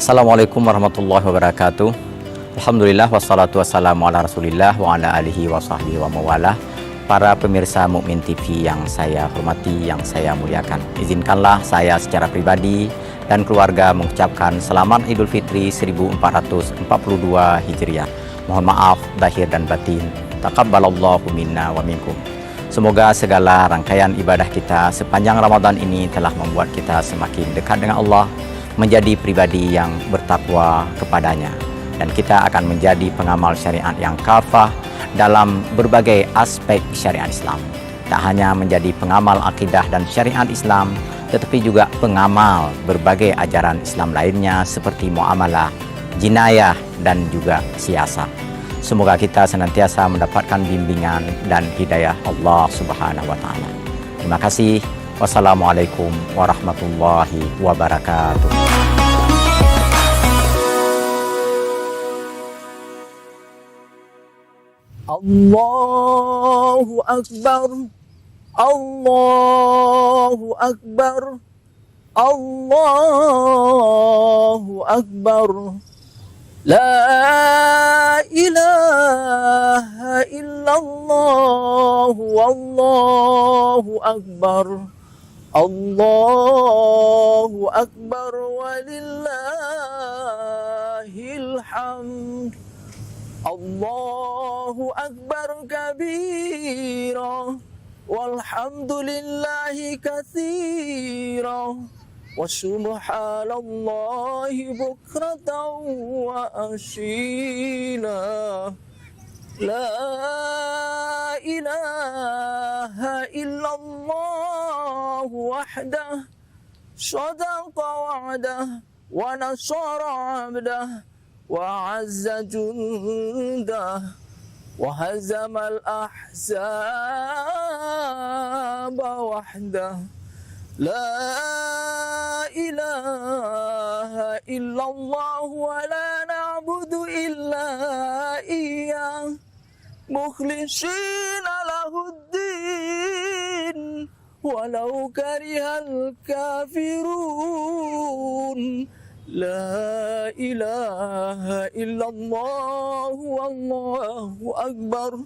Assalamualaikum warahmatullahi wabarakatuh. Alhamdulillah wassalatu wassalamu ala rasulillah wa ala alihi wa sahbihi wa mawalah. Para pemirsa Mukmin TV yang saya hormati, yang saya muliakan, izinkanlah saya secara pribadi dan keluarga mengucapkan selamat Idul Fitri 1442 Hijriah. Mohon maaf zahir dan batin. Taqabbalallahu minna wa minkum. Semoga segala rangkaian ibadah kita sepanjang Ramadan ini telah membuat kita semakin dekat dengan Allah, menjadi pribadi yang bertakwa kepadanya, dan kita akan menjadi pengamal syariat yang kafah dalam berbagai aspek syariat Islam. Tak hanya menjadi pengamal akidah dan syariat Islam, tetapi juga pengamal berbagai ajaran Islam lainnya seperti muamalah, jinayah, dan juga siasat. Semoga kita senantiasa mendapatkan bimbingan dan hidayah Allah Subhanahu wa Ta'ala. Terima kasih. Wassalamualaikum warahmatullahi wabarakatuh. Allahu Akbar, Allahu Akbar, Allahu Akbar. La ilaha illallah, wallahu akbar. Allahu akbar walillahil hamd. Allahu akbar kabira, walhamdulillahi katsira, wa subhanallahi bukratan wa asila. La ilaha illallah wahdah, sadaqa wa'dah, wa nasara 'abdah, wa 'azza jundah, wa hazamal ahzaba wahdah. La ilaha illallah wa la na'budu illa iyyah, mukhlishina lahuddin, walau karihal kafirun. La ilaha illallah, wallahu akbar.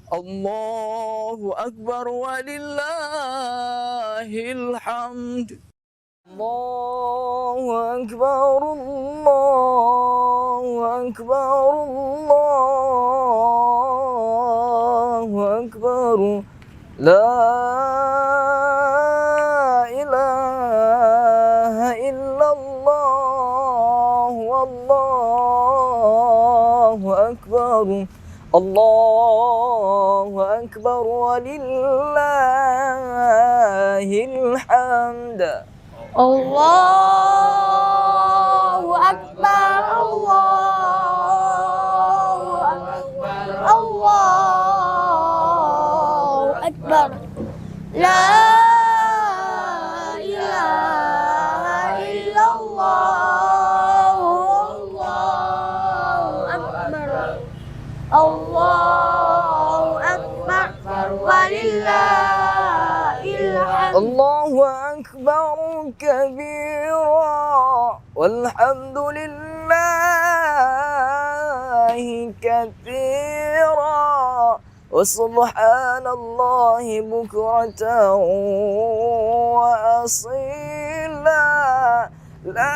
Allahu akbar walillahil hamd. Allahu akbar, Allahu akbar, Allahu akbar. La ilaha illallah, wallahu akbar. Allahu akbar walillahil hamd. Allahu akbar, Allahu akbar, Allahu akbar. La ilaha illallah, Allahu akbar. Allahu akbar walillahil hamd. Allahu akbar kabira, walhamdulillahi katsira, wa subhanallahi bukratan wa asila. La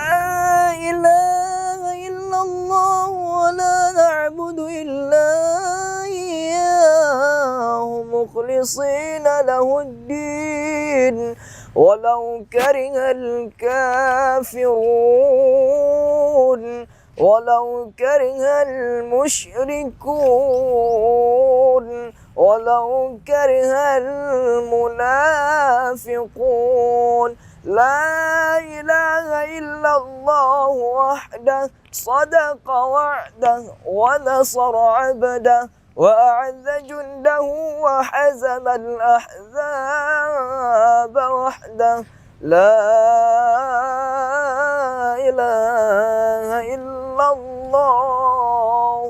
ilaha illallah wa la na'budu illa iyyahu, mukhlishina lahuddin, walau karihal kafirun, walau karihal musyrikun, walau karihal munafiqun. La ilaha illallah wahdah, sadaqa wa'dah, wa nasara 'abdah, wa a'adza jundahu, wa hazama al-ahzaba wahdah. La ilaha illallah,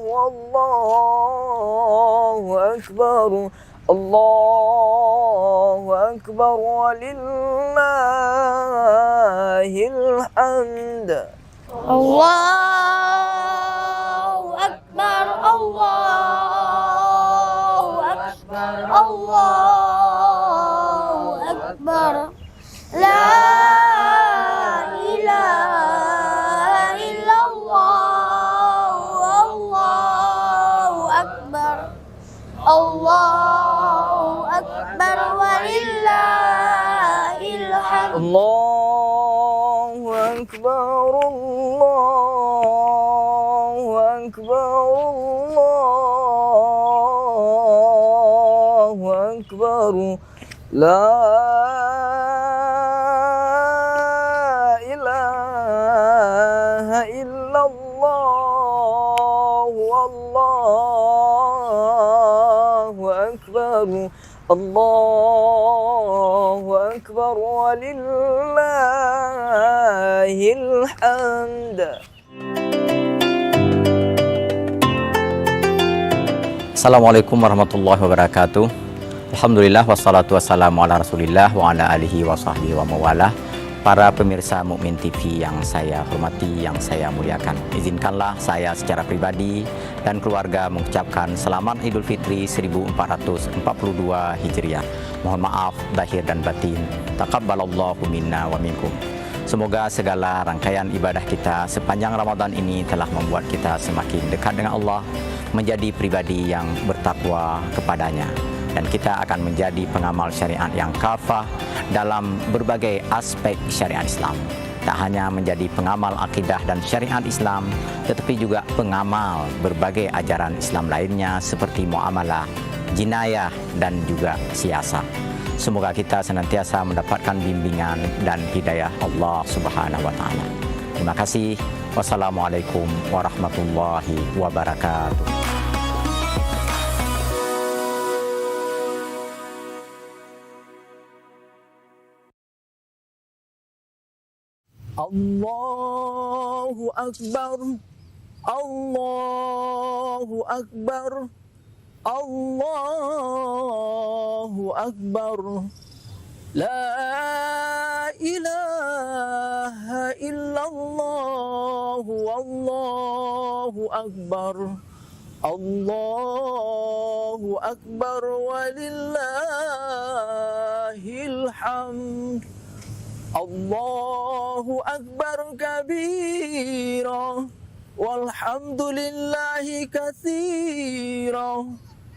wallahu akbar. Allahu akbar walillahil hamd. Allahu Akbar, Allahu Akbar, Allahu Akbar. La ilaha illallah, Allahu Akbar, Allahu Akbar, walillahil hamd. Allahu Akbar, Allahu Akbar, Allahu Akbar. La ilaha illallah, Allahu Akbar. Allahu Akbar, walillahil hamd. Assalamualaikum warahmatullahi wabarakatuh. Alhamdulillah wassalatu wassalamu ala Rasulillah wa ala alihi wa sahbihi wa mawalah. Para pemirsa Mukmin TV yang saya hormati, yang saya muliakan, izinkanlah saya secara pribadi dan keluarga mengucapkan selamat Idul Fitri 1442 Hijriah. Mohon maaf zahir dan batin. Taqabbalallahu minna wa minkum. Semoga segala rangkaian ibadah kita sepanjang Ramadan ini telah membuat kita semakin dekat dengan Allah, menjadi pribadi yang bertakwa kepadanya, dan kita akan menjadi pengamal syariat yang kafah dalam berbagai aspek syariat Islam. Tak hanya menjadi pengamal akidah dan syariat Islam, tetapi juga pengamal berbagai ajaran Islam lainnya seperti muamalah, jinayah dan juga siasah. Semoga kita senantiasa mendapatkan bimbingan dan hidayah Allah Subhanahu wa taala. Terima kasih. Wassalamualaikum warahmatullahi wabarakatuh. Allahu Akbar, Allahu Akbar, Allahu Akbar. La ilaha illallah, Allahu Akbar, Allahu Akbar, walillahil hamd. Allahu Akbar kabira, walhamdulillahi katsira,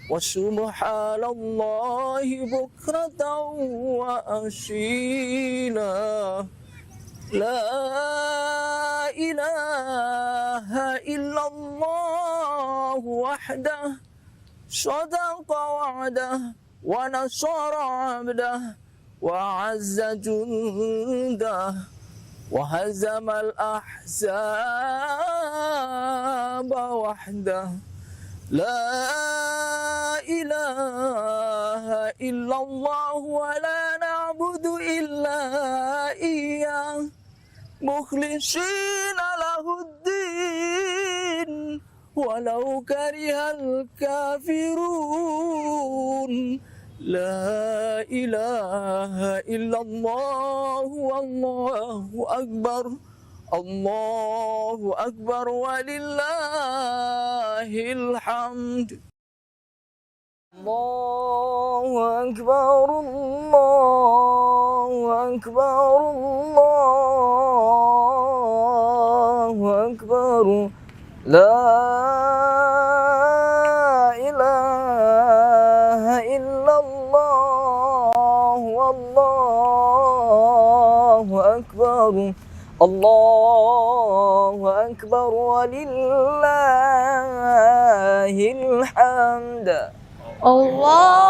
wa subhanallahi bukratan wa asila. La ilaha illallah wahdah, sadaqa wa'dah, wa nasara 'abdah, وعز جنده وهزم الأحزاب وحده. لا إله إلا الله ولا نعبد إلا إياه مخلصين له الدين ولو كره الكافرون. La ilaha illallah, wallahu akbar, Allahu akbar, walillahil hamd. Allahu akbar, Allahu akbar, Allahu akbar. La Allahu Akbar, walillahil hamd. Allahu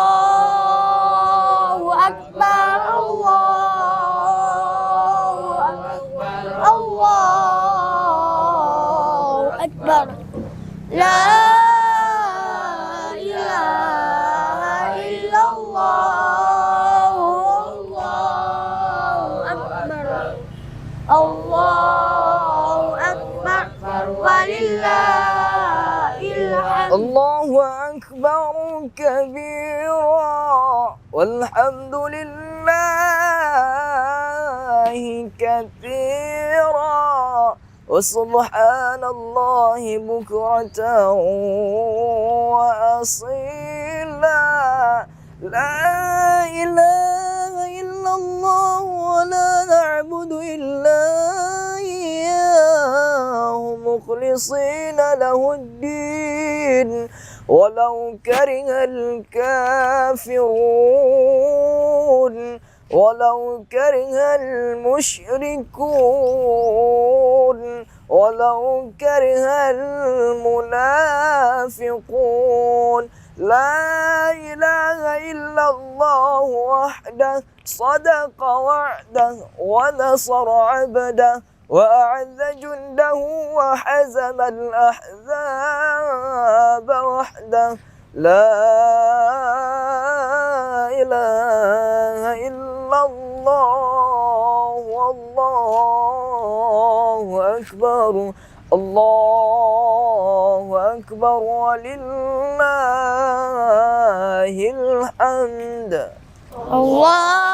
Akbar, Allahu Akbar, Allahu Akbar. La ilaha illallah, Allahu Akbar, Allahu Akbar, walillahil hamd. Allahu Akbar kabira, walhamdulillahi katsira, وسبحان الله بكرة وأصيلا لا إله إلا الله ولا نعبد إلا إياه مخلصين له الدين ولو كره الكافرون ولو كره المشركون ولو كره المنافقون لا إله إلا الله وحده صدق وعده ونصر عبده وأعز جنده وحزم الأحزاب وحده لا إله إلا الله والله أكبر الله أكبر ولله الحمد الله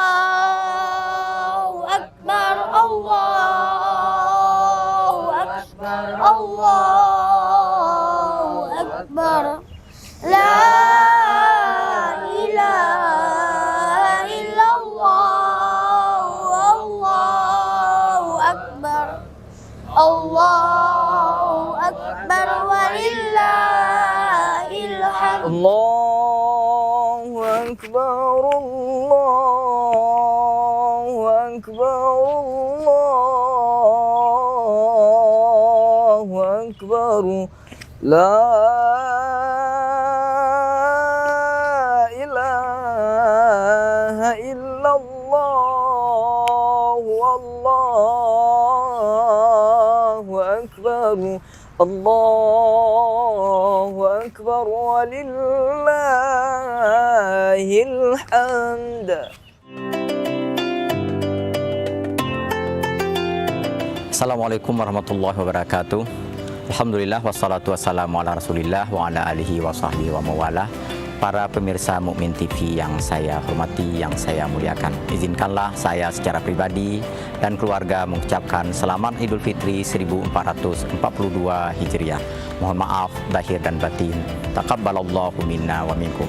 أكبر الله أكبر الله أكبر لا إله إلا الله الله أكبر الله أكبر ولله الحمد الله أكبر الله أكبر الله أكبر لا إله إلا الله والله أكبر الله أكبر ولله الحمد. Assalamualaikum warahmatullahi wabarakatuh. Alhamdulillah wassalatu wassalamu ala Rasulillah wa ala alihi wa sahbihi wa mawalah. Para pemirsa Mukmin TV yang saya hormati, yang saya muliakan, izinkanlah saya secara pribadi dan keluarga mengucapkan selamat Idul Fitri 1442 Hijriah. Mohon maaf lahir dan batin. Taqabbalallahu minna wa minkum.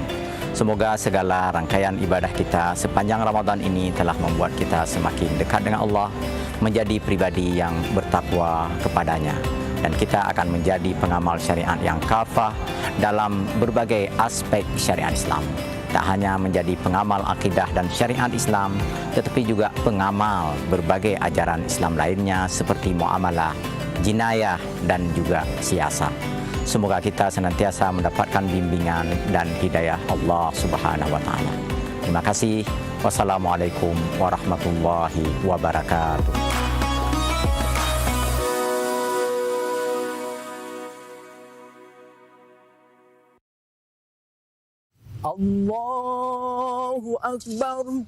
Semoga segala rangkaian ibadah kita sepanjang Ramadan ini telah membuat kita semakin dekat dengan Allah, menjadi pribadi yang bertakwa kepadanya, dan kita akan menjadi pengamal syariat yang kafah dalam berbagai aspek syariat Islam. Tak hanya menjadi pengamal akidah dan syariat Islam, tetapi juga pengamal berbagai ajaran Islam lainnya seperti muamalah, jinayah dan juga siasat. Semoga kita senantiasa mendapatkan bimbingan dan hidayah Allah Subhanahu wa taala. Terima kasih. Wassalamualaikum warahmatullahi wabarakatuh. Allahu Akbar,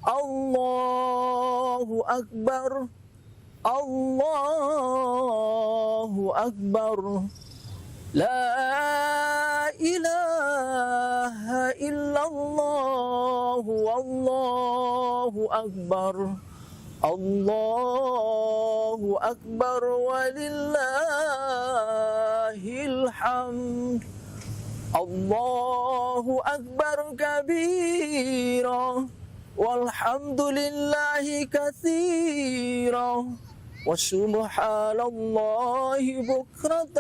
Allahu Akbar, Allahu Akbar. La ilaha illallah, wallahu akbar. Allahu akbar walillahil hamd. Allahu akbar kabira walhamdulillahi katsira. وسبحان الله بكرة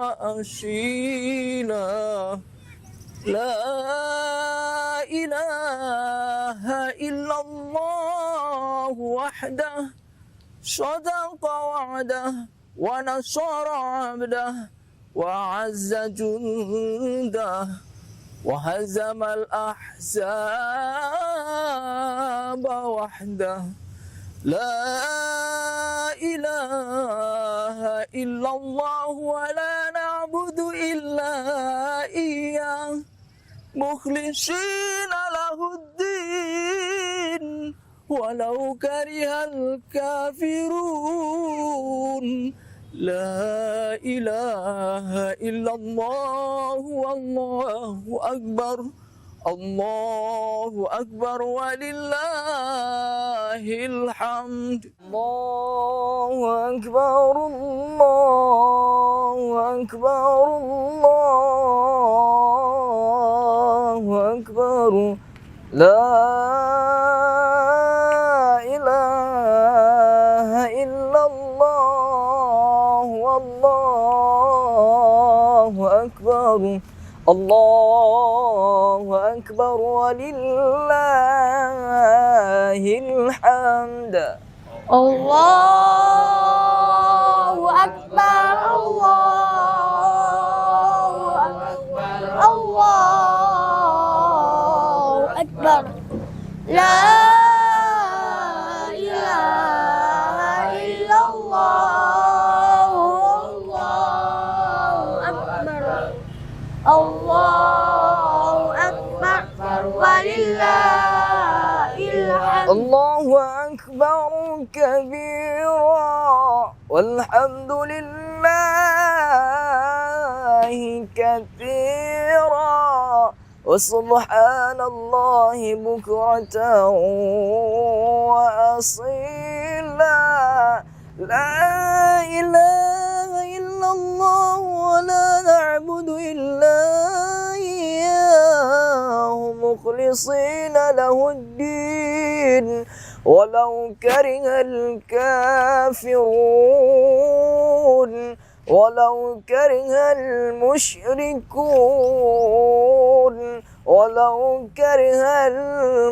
وأصيلا لا إله إلا الله وحده صدق وعده ونصر عبده وعز جنده وهزم الأحزاب وحده لا إله إلا الله ولا نعبد إلا إياه مخلصين له الدين ولو كره الكافرون لا إله إلا الله والله أكبر Allahu Akbar walillahil hamd. Allahu Akbar, Allahu Akbar, Allahu Akbar. La ilaha illallah, wallahu akbar. Allahu akbar walillahil hamd. Allahu Akbar, Allahu Akbar, Allahu Akbar. La ilaha illallah, Allahu Akbar, Allahu Akbar, walillahil hamd. Allahu akbar kabira walhamdulillahi katsira wa subhanallahi bukratan wa asila. La ilaha illallah wa la na'budu illa iyyahu mukhlisina lahuddin walau karihal kafirun walau karihal musyrikun walau karihal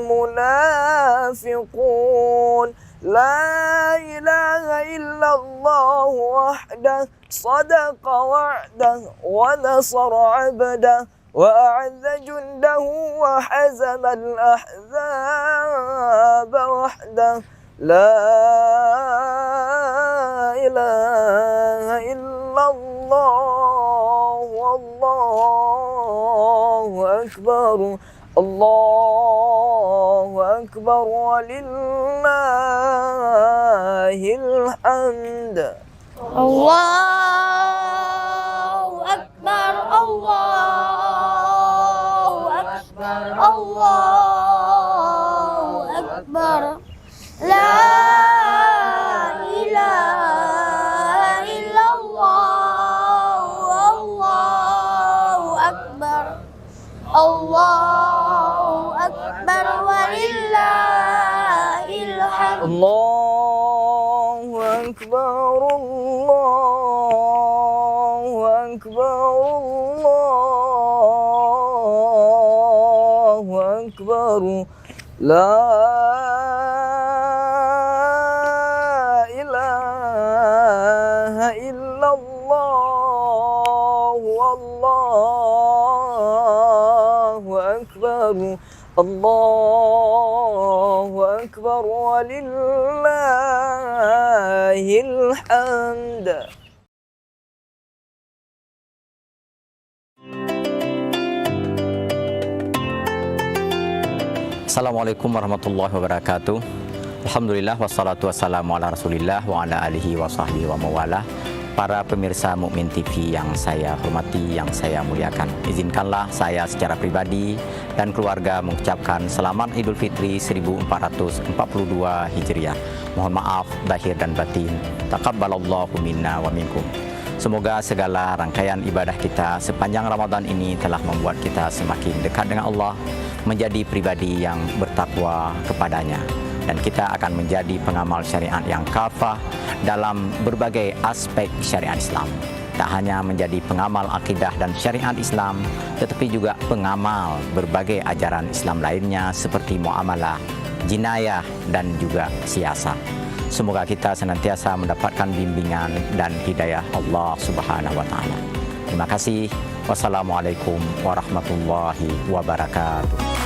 munafiqun. La ilaha illallah wahdah sadaqa wa'dah wa nasara 'abdah wa a'adza jundahu wa hazama al-ahzaba wahdah. La ilaha illallah, wallahu akbar. Allahu akbar walillahil hamd. Allahu Akbar, Allahu Akbar, Allahu Akbar. La ilaha illallah, Allahu Akbar, Allahu Akbar, walillahil hamd. Allahu akbar, Allahu akbar, Allahu akbar. La ilaha illallah, wallahu akbar. Allahu akbar walillahil hamd. Assalamualaikum warahmatullahi wabarakatuh. Alhamdulillah wassalatu wassalamu ala Rasulillah wa ala alihi wa sahbihi wa mawalah. Para pemirsa Mukmin TV yang saya hormati, yang saya muliakan, izinkanlah saya secara pribadi dan keluarga mengucapkan selamat Idul Fitri 1442 Hijriah. Mohon maaf lahir dan batin. Taqabbalallahu minna wa minkum. Semoga segala rangkaian ibadah kita sepanjang Ramadan ini telah membuat kita semakin dekat dengan Allah, menjadi pribadi yang bertakwa kepadanya, dan kita akan menjadi pengamal syariat yang kafah dalam berbagai aspek syariat Islam. Tak hanya menjadi pengamal akidah dan syariat Islam, tetapi juga pengamal berbagai ajaran Islam lainnya seperti muamalah, jinayah dan juga siasat. Semoga kita senantiasa mendapatkan bimbingan dan hidayah Allah Subhanahu wa taala. Terima kasih. Wassalamualaikum warahmatullahi wabarakatuh.